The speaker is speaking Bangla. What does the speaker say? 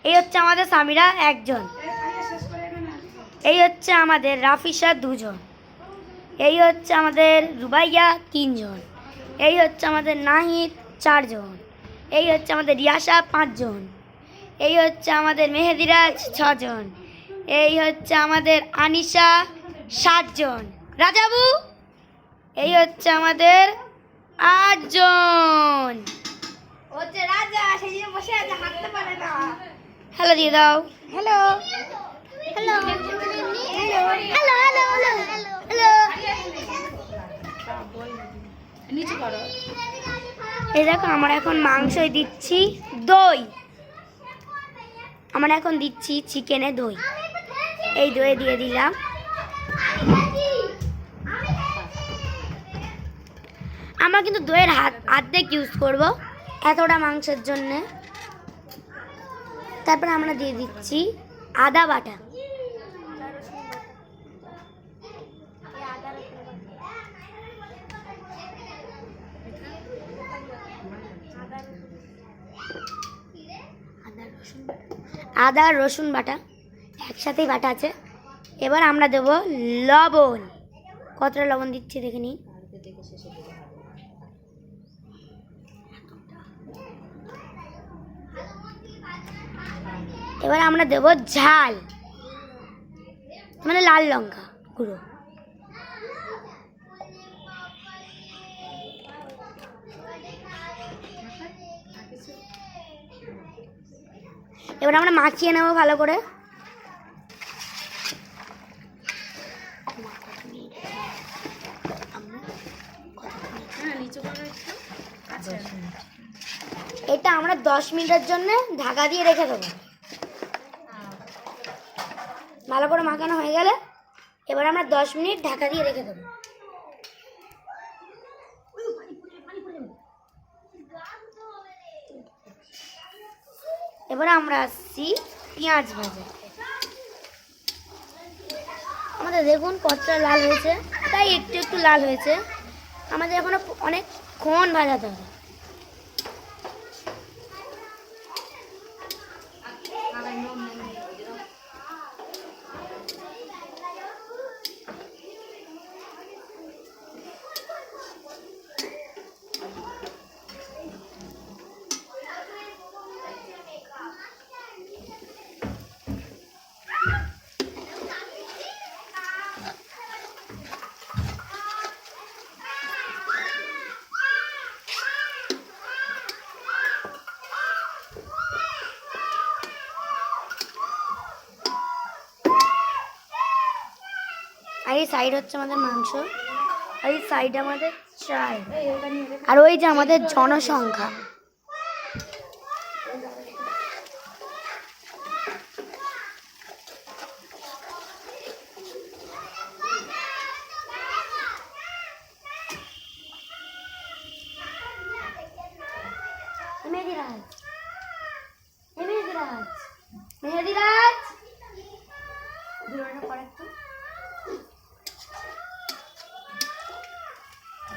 এই হচ্ছে আমাদের সামিরা একজন, এই হচ্ছে আমাদের রাফিসা দুজন, এই হচ্ছে আমাদের রুবাইয়া তিনজন, এই হচ্ছে আমাদের নাহিদ চারজন, এই হচ্ছে আমাদের রিয়াসা পাঁচজন, এই হচ্ছে আমাদের মেহেদিরাজ ছজন, এই হচ্ছে আমাদের আনিশা সাতজন, রাজাবু এই হচ্ছে আমাদের আটজন। হচ্ছে রাজা সেই জন্য বসে আছে, হাঁটতে পারে না। হ্যালো দিয়ে দাও। Hello hello hello hello hello hello. নিচে করো। এই দেখো আমরা এখন মাংসই দিচ্ছি দই, আমরা এখন দিচ্ছি চিকেনে দই। এই দই দিয়ে দিলাম। আমরা কিন্তু দইয়ের অর্ধেক ইউজ করব এতটা মাংসের জন্যে। তারপরে আমরা দিয়ে দিচ্ছি আদা বাটা, আদা রসুন বাটা একসাথেই বাটা আছে। এবার আমরা দেব লবণ, কতটা লবণ দিচ্ছি দেখে নিই। এবার আমরা দেব ঝাল, মানে লাল লঙ্কা গুঁড়ো। এবার আমরা মাখিয়ে নেব ভালো করে। এটা আমরা 10 মিনিটের জন্য ঢাকা দিয়ে রেখে দেবো। ভালো করে মাখানো হয়ে গেলে এবার আমরা 10 মিনিট ঢাকা দিয়ে রেখে দেবো। এবার আমরা আসছি পেঁয়াজ ভাজা। আমাদের দেখুন কতটা লাল হয়েছে, তাই একটু একটু লাল হয়েছে, আমাদের এখনো অনেকক্ষণ ভাজাতে হবে। আর এই সাইড হচ্ছে আমাদের মাংস, আর এই সাইড আমাদের চাল, আর ওই যে আমাদের জনসংখ্যা।